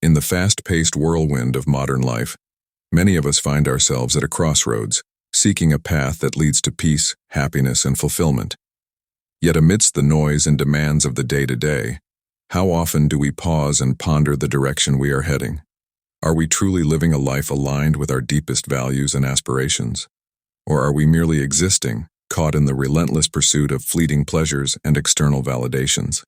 In the fast-paced whirlwind of modern life, many of us find ourselves at a crossroads, seeking a path that leads to peace, happiness, and fulfillment. Yet amidst the noise and demands of the day-to-day, how often do we pause and ponder the direction we are heading? Are we truly living a life aligned with our deepest values and aspirations? Or are we merely existing, caught in the relentless pursuit of fleeting pleasures and external validations?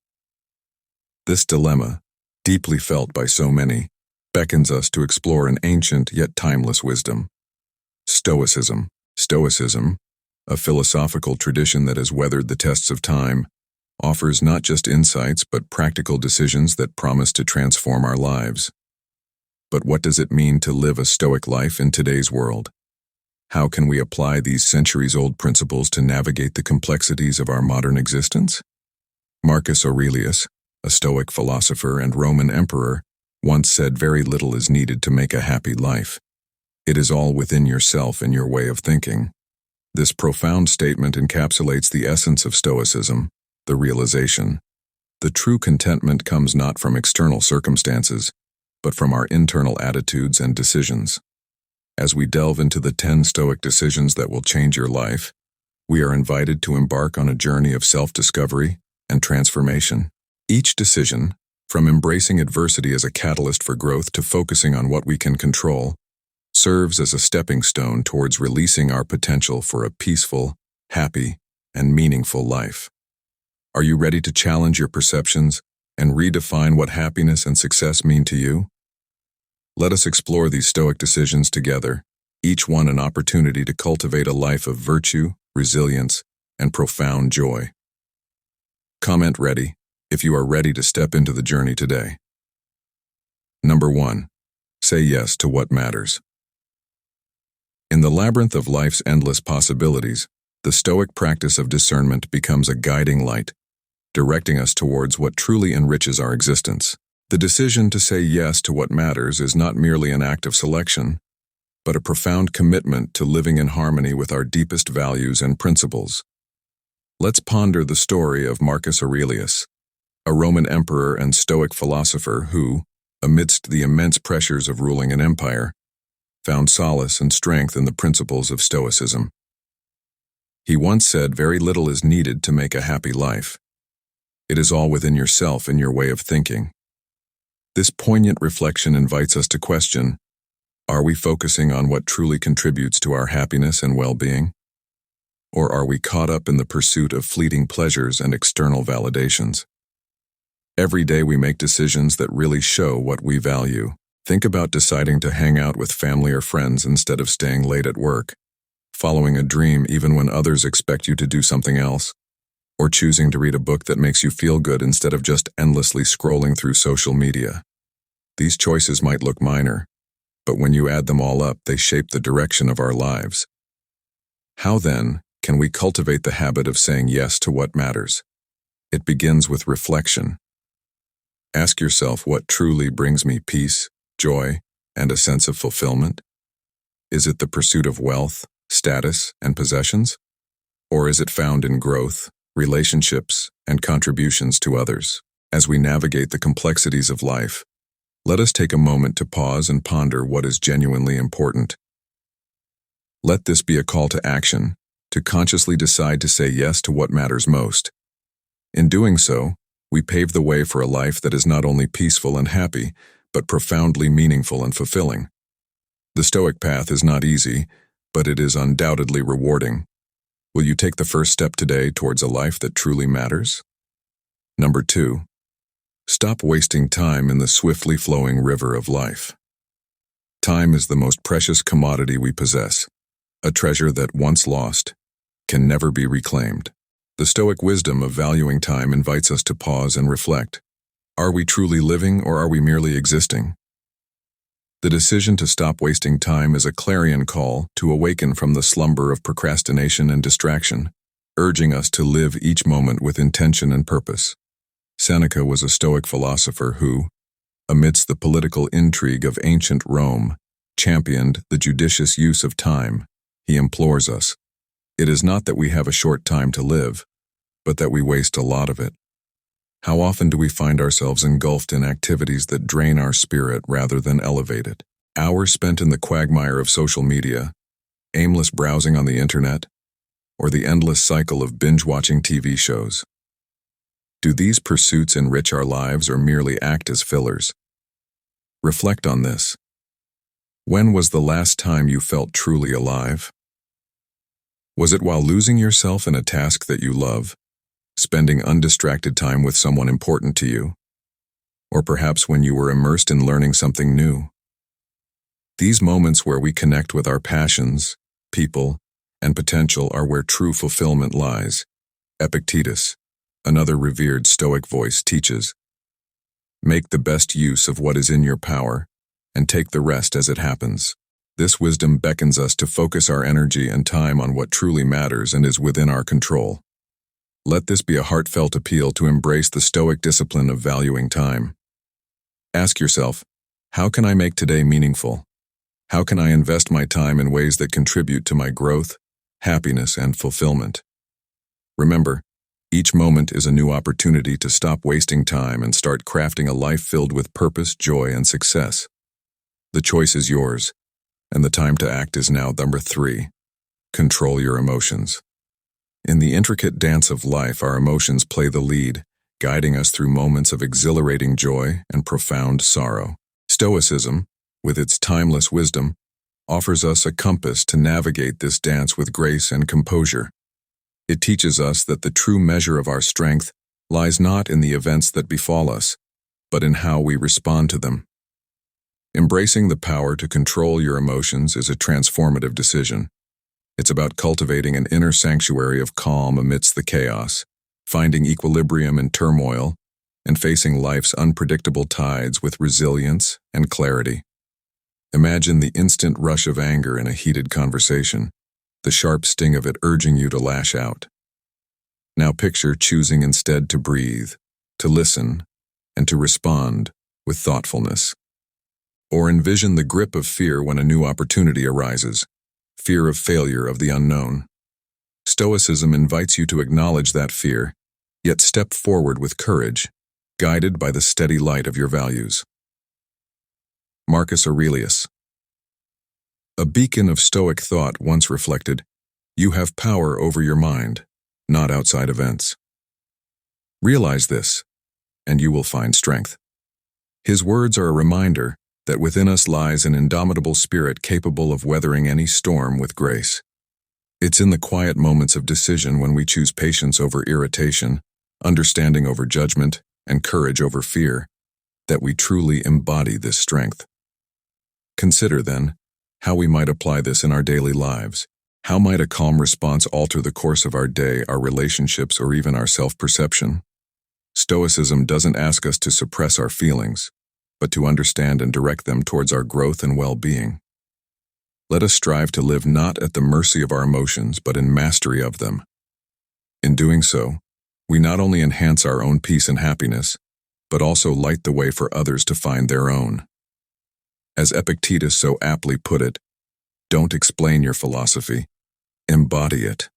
This dilemma, deeply felt by so many, beckons us to explore an ancient yet timeless wisdom. Stoicism. Stoicism, a philosophical tradition that has weathered the tests of time, offers not just insights but practical decisions that promise to transform our lives. But what does it mean to live a stoic life in today's world? How can we apply these centuries-old principles to navigate the complexities of our modern existence? Marcus Aurelius, a Stoic philosopher and Roman emperor, once said very little is needed to make a happy life. It is all within yourself and your way of thinking. This profound statement encapsulates the essence of Stoicism, the realization. The true contentment comes not from external circumstances, but from our internal attitudes and decisions. As we delve into the 10 Stoic decisions that will change your life, we are invited to embark on a journey of self-discovery and transformation. Each decision, from embracing adversity as a catalyst for growth to focusing on what we can control, serves as a stepping stone towards releasing our potential for a peaceful, happy, and meaningful life. Are you ready to challenge your perceptions and redefine what happiness and success mean to you? Let us explore these Stoic decisions together, each one an opportunity to cultivate a life of virtue, resilience, and profound joy. Comment ready if you are ready to step into the journey today. Number 1. Say yes to what matters. In the labyrinth of life's endless possibilities, the Stoic practice of discernment becomes a guiding light, directing us towards what truly enriches our existence. The decision to say yes to what matters is not merely an act of selection, but a profound commitment to living in harmony with our deepest values and principles. Let's ponder the story of Marcus Aurelius, a Roman emperor and Stoic philosopher who, amidst the immense pressures of ruling an empire, found solace and strength in the principles of Stoicism. He once said, "Very little is needed to make a happy life. It is all within yourself and your way of thinking." This poignant reflection invites us to question, are we focusing on what truly contributes to our happiness and well-being? Or are we caught up in the pursuit of fleeting pleasures and external validations? Every day we make decisions that really show what we value. Think about deciding to hang out with family or friends instead of staying late at work, following a dream even when others expect you to do something else, or choosing to read a book that makes you feel good instead of just endlessly scrolling through social media. These choices might look minor, but when you add them all up, they shape the direction of our lives. How then can we cultivate the habit of saying yes to what matters? It begins with reflection. Ask yourself, what truly brings me peace, joy, and a sense of fulfillment? Is it the pursuit of wealth, status, and possessions? Or is it found in growth, relationships, and contributions to others? As we navigate the complexities of life, let us take a moment to pause and ponder what is genuinely important. Let this be a call to action, to consciously decide to say yes to what matters most. In doing so, we pave the way for a life that is not only peaceful and happy, but profoundly meaningful and fulfilling. The Stoic path is not easy, but it is undoubtedly rewarding. Will you take the first step today towards a life that truly matters? Number 2. Stop wasting time in the swiftly flowing river of life. Time is the most precious commodity we possess, a treasure that, once lost, can never be reclaimed. The Stoic wisdom of valuing time invites us to pause and reflect. Are we truly living, or are we merely existing? The decision to stop wasting time is a clarion call to awaken from the slumber of procrastination and distraction, urging us to live each moment with intention and purpose. Seneca was a Stoic philosopher who, amidst the political intrigue of ancient Rome, championed the judicious use of time. He implores us, "It is not that we have a short time to live, but that we waste a lot of it." How often do we find ourselves engulfed in activities that drain our spirit rather than elevate it? Hours spent in the quagmire of social media, aimless browsing on the internet, or the endless cycle of binge-watching TV shows. Do these pursuits enrich our lives or merely act as fillers? Reflect on this. When was the last time you felt truly alive? Was it while losing yourself in a task that you love, spending undistracted time with someone important to you, or perhaps when you were immersed in learning something new? These moments where we connect with our passions, people, and potential are where true fulfillment lies. Epictetus, another revered Stoic voice, teaches, "Make the best use of what is in your power, and take the rest as it happens." This wisdom beckons us to focus our energy and time on what truly matters and is within our control. Let this be a heartfelt appeal to embrace the Stoic discipline of valuing time. Ask yourself, how can I make today meaningful? How can I invest my time in ways that contribute to my growth, happiness, and fulfillment? Remember, each moment is a new opportunity to stop wasting time and start crafting a life filled with purpose, joy, and success. The choice is yours, and the time to act is now. Number 3. Control your emotions. In the intricate dance of life, our emotions play the lead, guiding us through moments of exhilarating joy and profound sorrow. Stoicism, with its timeless wisdom, offers us a compass to navigate this dance with grace and composure. It teaches us that the true measure of our strength lies not in the events that befall us, but in how we respond to them. Embracing the power to control your emotions is a transformative decision. It's about cultivating an inner sanctuary of calm amidst the chaos, finding equilibrium in turmoil, and facing life's unpredictable tides with resilience and clarity. Imagine the instant rush of anger in a heated conversation, the sharp sting of it urging you to lash out. Now picture choosing instead to breathe, to listen, and to respond with thoughtfulness. Or envision the grip of fear when a new opportunity arises, fear of failure, of the unknown. Stoicism invites you to acknowledge that fear, yet step forward with courage, guided by the steady light of your values. Marcus Aurelius, a beacon of Stoic thought, once reflected, "You have power over your mind, not outside events. Realize this, and you will find strength." His words are a reminder that within us lies an indomitable spirit capable of weathering any storm with grace. It's in the quiet moments of decision, when we choose patience over irritation, understanding over judgment, and courage over fear, that we truly embody this strength. Consider, then, how we might apply this in our daily lives. How might a calm response alter the course of our day, our relationships, or even our self-perception? Stoicism doesn't ask us to suppress our feelings, but to understand and direct them towards our growth and well-being. Let us strive to live not at the mercy of our emotions, but in mastery of them. In doing so, we not only enhance our own peace and happiness, but also light the way for others to find their own. As Epictetus so aptly put it, don't explain your philosophy, embody it.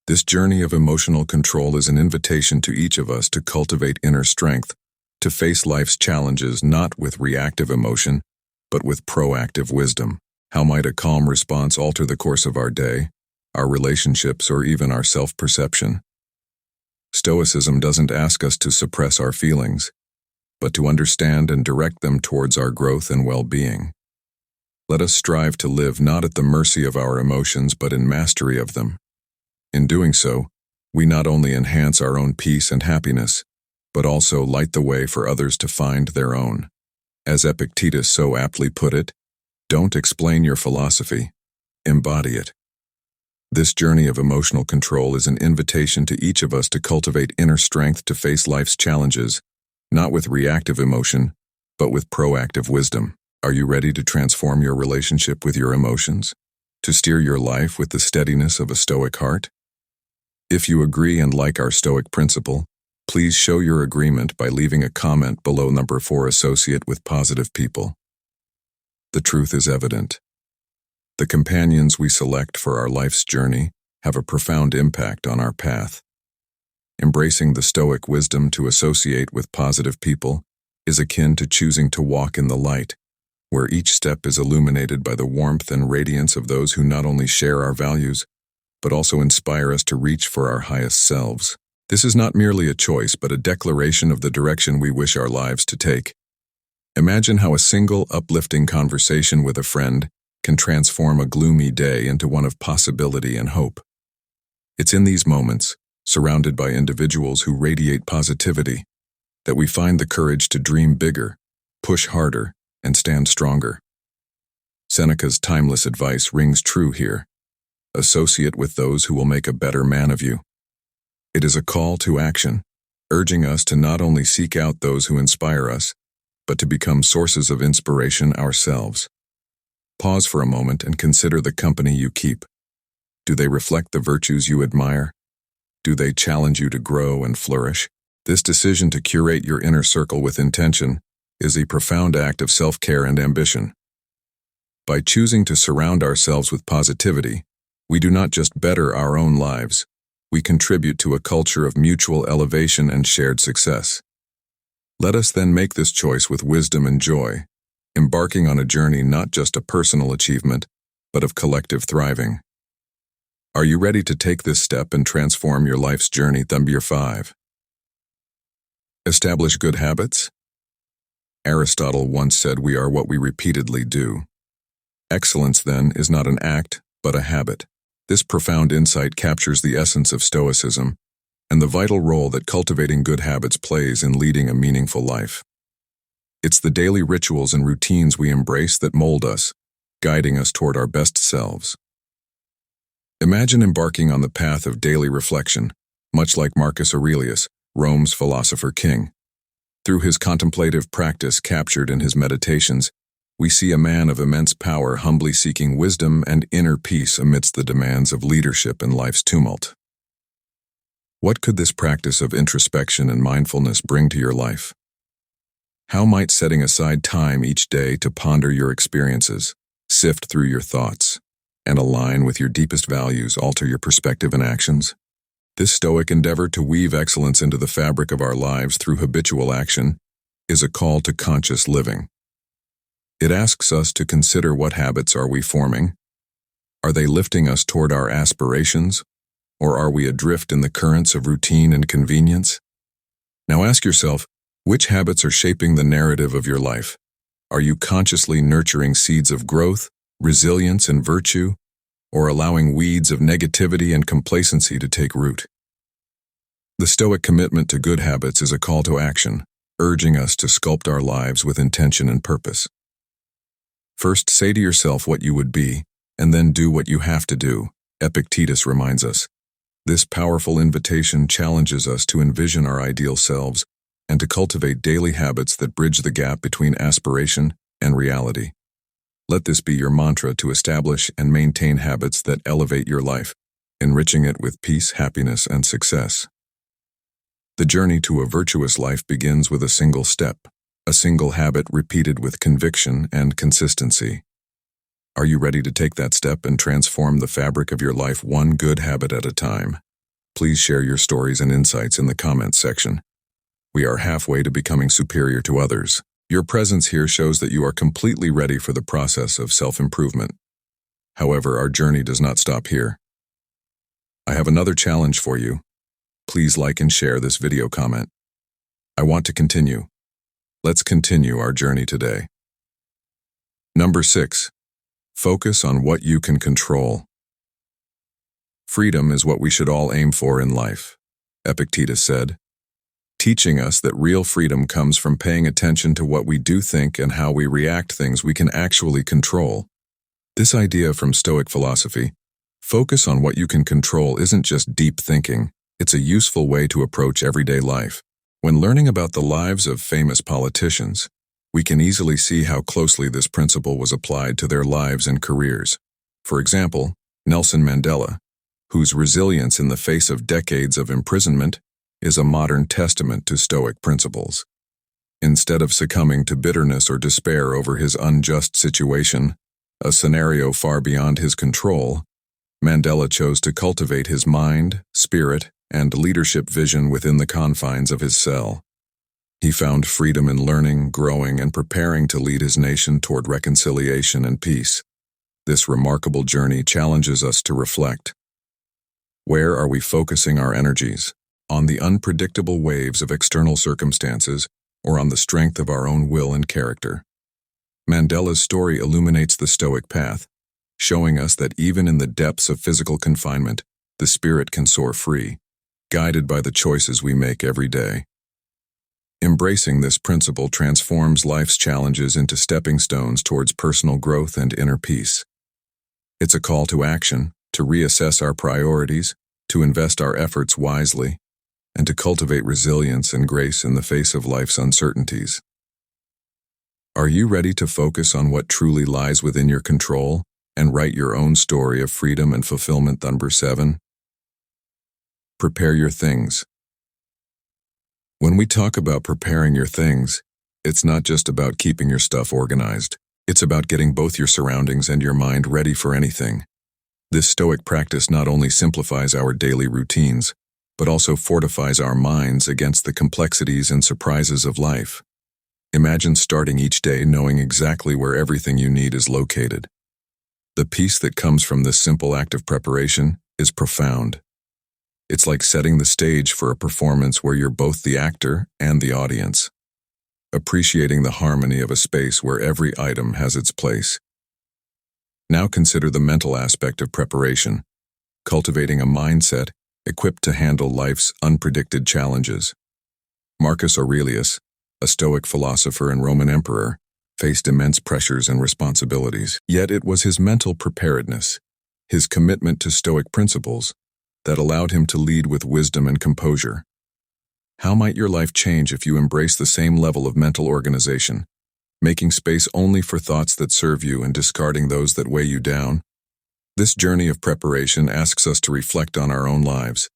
This journey of emotional control is an invitation to each of us to cultivate inner strength, to face life's challenges not with reactive emotion, but with proactive wisdom. How might a calm response alter the course of our day, our relationships, or even our self-perception? Stoicism doesn't ask us to suppress our feelings, but to understand and direct them towards our growth and well-being. Let us strive to live not at the mercy of our emotions, but in mastery of them. In doing so, we not only enhance our own peace and happiness, but also light the way for others to find their own. As Epictetus so aptly put it, don't explain your philosophy, embody it. This journey of emotional control is an invitation to each of us to cultivate inner strength to face life's challenges, not with reactive emotion, but with proactive wisdom. Are you ready to transform your relationship with your emotions, to steer your life with the steadiness of a Stoic heart? If you agree and like our Stoic principle, please show your agreement by leaving a comment below. Number 4. Associate with positive people. The truth is evident. The companions we select for our life's journey have a profound impact on our path. Embracing the Stoic wisdom to associate with positive people is akin to choosing to walk in the light, where each step is illuminated by the warmth and radiance of those who not only share our values, but also inspire us to reach for our highest selves. This is not merely a choice, but a declaration of the direction we wish our lives to take. Imagine how a single, uplifting conversation with a friend can transform a gloomy day into one of possibility and hope. It's in these moments, surrounded by individuals who radiate positivity, that we find the courage to dream bigger, push harder, and stand stronger. Seneca's timeless advice rings true here. Associate with those who will make a better man of you. It is a call to action, urging us to not only seek out those who inspire us, but to become sources of inspiration ourselves. Pause for a moment and consider the company you keep. Do they reflect the virtues you admire? Do they challenge you to grow and flourish? This decision to curate your inner circle with intention is a profound act of self-care and ambition. By choosing to surround ourselves with positivity, we do not just better our own lives, we contribute to a culture of mutual elevation and shared success. Let us then make this choice with wisdom and joy, embarking on a journey not just a personal achievement, but of collective thriving. Are you ready to take this step and transform your life's journey? Number 5. Establish good habits. Aristotle once said we are what we repeatedly do. Excellence, then, is not an act, but a habit. This profound insight captures the essence of stoicism and the vital role that cultivating good habits plays in leading a meaningful life. It's the daily rituals and routines we embrace that mold us, guiding us toward our best selves. Imagine embarking on the path of daily reflection, much like Marcus Aurelius, Rome's philosopher king. Through his contemplative practice captured in his meditations, we see a man of immense power humbly seeking wisdom and inner peace amidst the demands of leadership and life's tumult. What could this practice of introspection and mindfulness bring to your life? How might setting aside time each day to ponder your experiences, sift through your thoughts, and align with your deepest values alter your perspective and actions? This stoic endeavor to weave excellence into the fabric of our lives through habitual action is a call to conscious living. It asks us to consider what habits are we forming. Are they lifting us toward our aspirations, or are we adrift in the currents of routine and convenience? Now ask yourself, which habits are shaping the narrative of your life? Are you consciously nurturing seeds of growth, resilience, and virtue, or allowing weeds of negativity and complacency to take root? The Stoic commitment to good habits is a call to action, urging us to sculpt our lives with intention and purpose. First, say to yourself what you would be, and then do what you have to do, Epictetus reminds us. This powerful invitation challenges us to envision our ideal selves and to cultivate daily habits that bridge the gap between aspiration and reality. Let this be your mantra to establish and maintain habits that elevate your life, enriching it with peace, happiness, and success. The journey to a virtuous life begins with a single step, a single habit repeated with conviction and consistency. Are you ready to take that step and transform the fabric of your life one good habit at a time? Please share your stories and insights in the comments section. We are halfway to becoming superior to others. Your presence here shows that you are completely ready for the process of self-improvement. However, our journey does not stop here. I have another challenge for you. Please like and share this video comment. I want to continue. Let's continue our journey today. Number 6. Focus on what you can control. Freedom is what we should all aim for in life, Epictetus said, teaching us that real freedom comes from paying attention to what we do think and how we react things we can actually control. This idea from Stoic philosophy, focus on what you can control, isn't just deep thinking, it's a useful way to approach everyday life. When learning about the lives of famous politicians, we can easily see how closely this principle was applied to their lives and careers. For example, Nelson Mandela, whose resilience in the face of decades of imprisonment is a modern testament to Stoic principles. Instead of succumbing to bitterness or despair over his unjust situation, a scenario far beyond his control, Mandela chose to cultivate his mind, spirit, and leadership vision within the confines of his cell. He found freedom in learning, growing, and preparing to lead his nation toward reconciliation and peace. This remarkable journey challenges us to reflect. Where are we focusing our energies? On the unpredictable waves of external circumstances, or on the strength of our own will and character? Mandela's story illuminates the Stoic path, showing us that even in the depths of physical confinement, the spirit can soar free, guided by the choices we make every day. Embracing this principle transforms life's challenges into stepping stones towards personal growth and inner peace. It's a call to action, to reassess our priorities, to invest our efforts wisely, and to cultivate resilience and grace in the face of life's uncertainties. Are you ready to focus on what truly lies within your control and write your own story of freedom and fulfillment? Number 7. Prepare your things. When we talk about preparing your things, it's not just about keeping your stuff organized. It's about getting both your surroundings and your mind ready for anything. This Stoic practice not only simplifies our daily routines, but also fortifies our minds against the complexities and surprises of life. Imagine starting each day knowing exactly where everything you need is located. The peace that comes from this simple act of preparation is profound. It's like setting the stage for a performance where you're both the actor and the audience, appreciating the harmony of a space where every item has its place. Now consider the mental aspect of preparation, cultivating a mindset equipped to handle life's unpredicted challenges. Marcus Aurelius, a Stoic philosopher and Roman emperor, faced immense pressures and responsibilities. Yet it was his mental preparedness, his commitment to Stoic principles, that allowed him to lead with wisdom and composure. How might your life change if you embrace the same level of mental organization, making space only for thoughts that serve you and discarding those that weigh you down? This journey of preparation asks us to reflect on our own lives.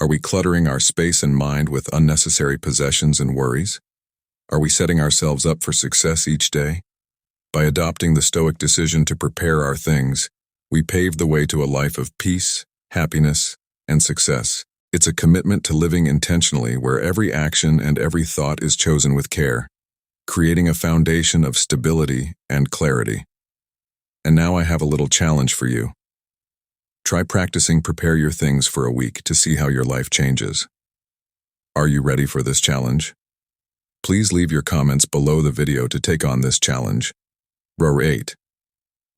Are we cluttering our space and mind with unnecessary possessions and worries? Are we setting ourselves up for success each day? By adopting the Stoic decision to prepare our things, we pave the way to a life of peace, happiness, and success. It's a commitment to living intentionally where every action and every thought is chosen with care, creating a foundation of stability and clarity. And now I have a little challenge for you. Try practicing prepare your things for a week to see how your life changes. Are you ready for this challenge? Please leave your comments below the video to take on this challenge. Row 8.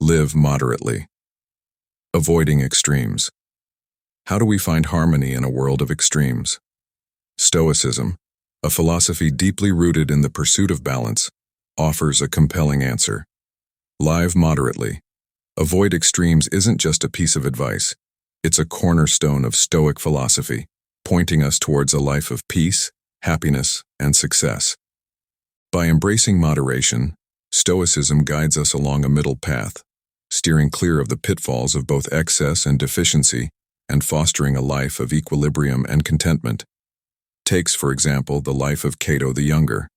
Live moderately. Avoiding extremes. How do we find harmony in a world of extremes? Stoicism, a philosophy deeply rooted in the pursuit of balance, offers a compelling answer. Live moderately. Avoid extremes isn't just a piece of advice. It's a cornerstone of Stoic philosophy, pointing us towards a life of peace, happiness, and success. By embracing moderation, Stoicism guides us along a middle path, steering clear of the pitfalls of both excess and deficiency, and fostering a life of equilibrium and contentment. Takes, for example, the life of Cato the Younger,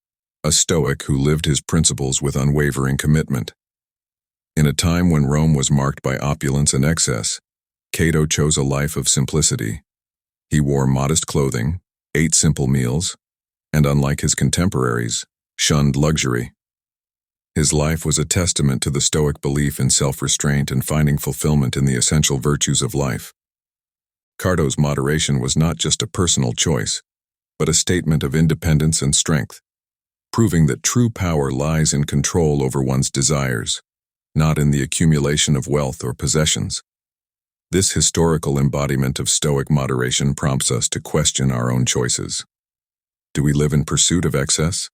a Stoic who lived his principles with unwavering commitment. In a time when Rome was marked by opulence and excess, Cato chose a life of simplicity. He wore modest clothing, ate simple meals, and unlike his contemporaries, shunned luxury. His life was a testament to the Stoic belief in self-restraint and finding fulfillment in the essential virtues of life. Cato's moderation was not just a personal choice, but a statement of independence and strength, proving that true power lies in control over one's desires, not in the accumulation of wealth or possessions. This historical embodiment of Stoic moderation prompts us to question our own choices. Do we live in pursuit of excess,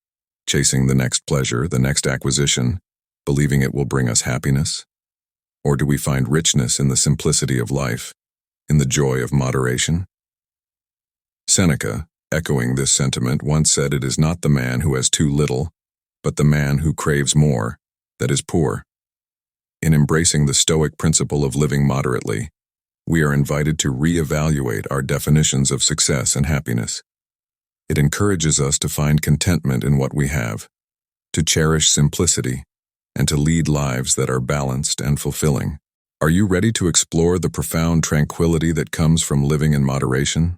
chasing the next pleasure, the next acquisition, believing it will bring us happiness? Or do we find richness in the simplicity of life, in the joy of moderation? Seneca, echoing this sentiment, once said, "It is not the man who has too little, but the man who craves more, that is poor." In embracing the Stoic principle of living moderately, we are invited to reevaluate our definitions of success and happiness. It encourages us to find contentment in what we have, to cherish simplicity, and to lead lives that are balanced and fulfilling. Are you ready to explore the profound tranquility that comes from living in moderation?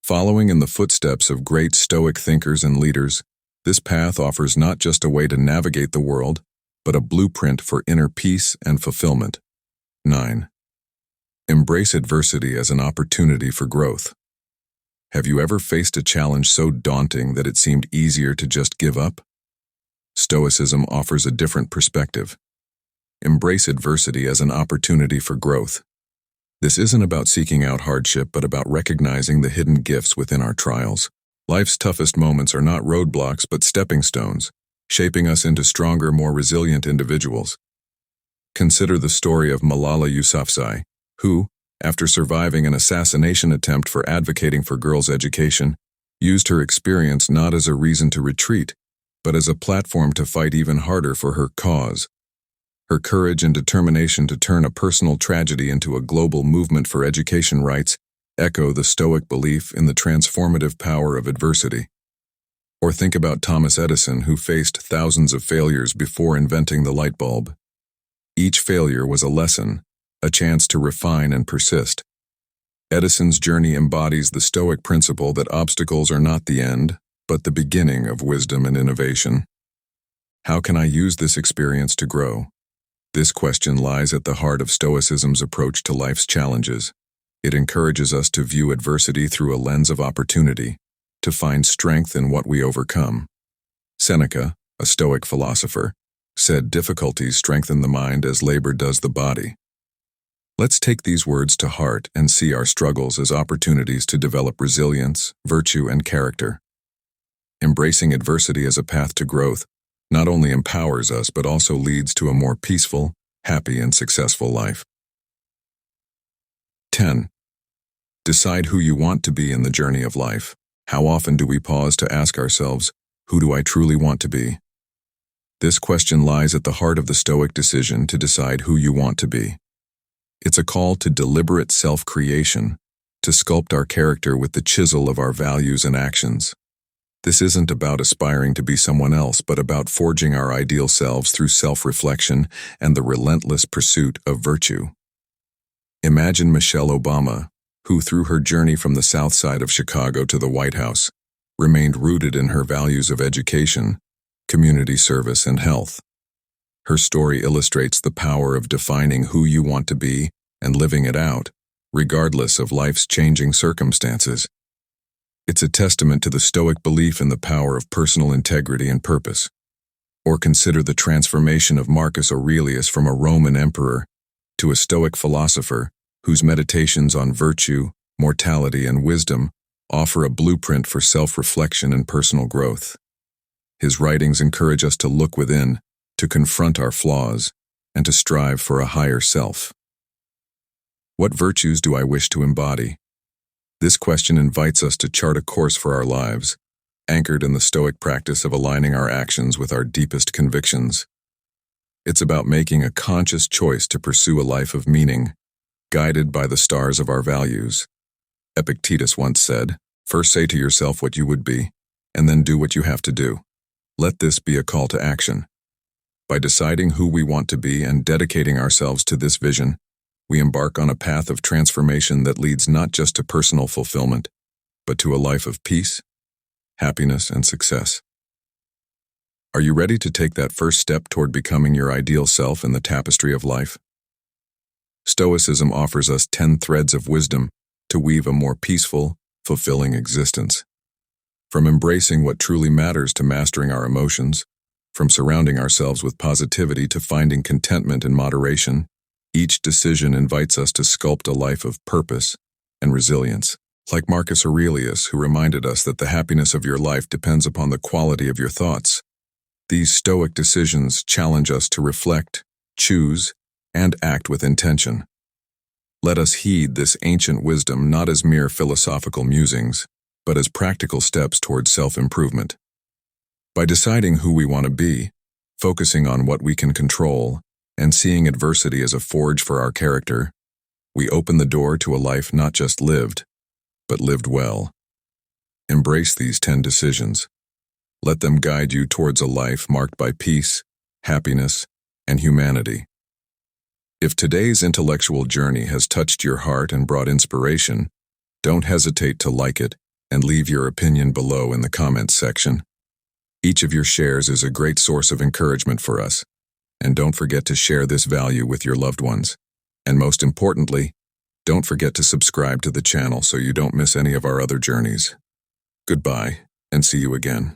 Following in the footsteps of great Stoic thinkers and leaders, this path offers not just a way to navigate the world, but a blueprint for inner peace and fulfillment. 9. Embrace adversity as an opportunity for growth. Have you ever faced a challenge so daunting that it seemed easier to just give up? Stoicism offers a different perspective. Embrace adversity as an opportunity for growth. This isn't about seeking out hardship, but about recognizing the hidden gifts within our trials. Life's toughest moments are not roadblocks, but stepping stones, shaping us into stronger, more resilient individuals. Consider the story of Malala Yousafzai, who, after surviving an assassination attempt for advocating for girls' education, used her experience not as a reason to retreat, but as a platform to fight even harder for her cause. Her courage and determination to turn a personal tragedy into a global movement for education rights echo the Stoic belief in the transformative power of adversity. Or think about Thomas Edison, who faced thousands of failures before inventing the light bulb. Each failure was a lesson, a chance to refine and persist. Edison's journey embodies the Stoic principle that obstacles are not the end, but the beginning of wisdom and innovation. How can I use this experience to grow? This question lies at the heart of Stoicism's approach to life's challenges. It encourages us to view adversity through a lens of opportunity, to find strength in what we overcome. Seneca, a Stoic philosopher, said difficulties strengthen the mind as labor does the body. Let's take these words to heart and see our struggles as opportunities to develop resilience, virtue, and character. Embracing adversity as a path to growth not only empowers us but also leads to a more peaceful, happy, and successful life. 10. Decide who you want to be in the journey of life. How often do we pause to ask ourselves, who do I truly want to be? This question lies at the heart of the Stoic decision to decide who you want to be. It's a call to deliberate self-creation, to sculpt our character with the chisel of our values and actions. This isn't about aspiring to be someone else, but about forging our ideal selves through self-reflection and the relentless pursuit of virtue. Imagine Michelle Obama, who through her journey from the South Side of Chicago to the White House, remained rooted in her values of education, community service, and health. Her story illustrates the power of defining who you want to be and living it out, regardless of life's changing circumstances. It's a testament to the Stoic belief in the power of personal integrity and purpose. Or consider the transformation of Marcus Aurelius from a Roman emperor to a Stoic philosopher whose meditations on virtue, mortality, and wisdom offer a blueprint for self-reflection and personal growth. His writings encourage us to look within, to confront our flaws, and to strive for a higher self. What virtues do I wish to embody? This question invites us to chart a course for our lives, anchored in the Stoic practice of aligning our actions with our deepest convictions. It's about making a conscious choice to pursue a life of meaning, guided by the stars of our values. Epictetus once said, "First say to yourself what you would be, and then do what you have to do." Let this be a call to action. By deciding who we want to be and dedicating ourselves to this vision, we embark on a path of transformation that leads not just to personal fulfillment, but to a life of peace, happiness, and success. Are you ready to take that first step toward becoming your ideal self in the tapestry of life? Stoicism offers us 10 threads of wisdom to weave a more peaceful, fulfilling existence. From embracing what truly matters to mastering our emotions, from surrounding ourselves with positivity to finding contentment in moderation, each decision invites us to sculpt a life of purpose and resilience. Like Marcus Aurelius, who reminded us that the happiness of your life depends upon the quality of your thoughts. These Stoic decisions challenge us to reflect, choose, and act with intention. Let us heed this ancient wisdom not as mere philosophical musings, but as practical steps towards self-improvement. By deciding who we want to be, focusing on what we can control, and seeing adversity as a forge for our character, we open the door to a life not just lived, but lived well. Embrace these 10 decisions. Let them guide you towards a life marked by peace, happiness, and humanity. If today's intellectual journey has touched your heart and brought inspiration, don't hesitate to like it, and leave your opinion below in the comments section. Each of your shares is a great source of encouragement for us. And don't forget to share this value with your loved ones. And most importantly, don't forget to subscribe to the channel so you don't miss any of our other journeys. Goodbye, and see you again.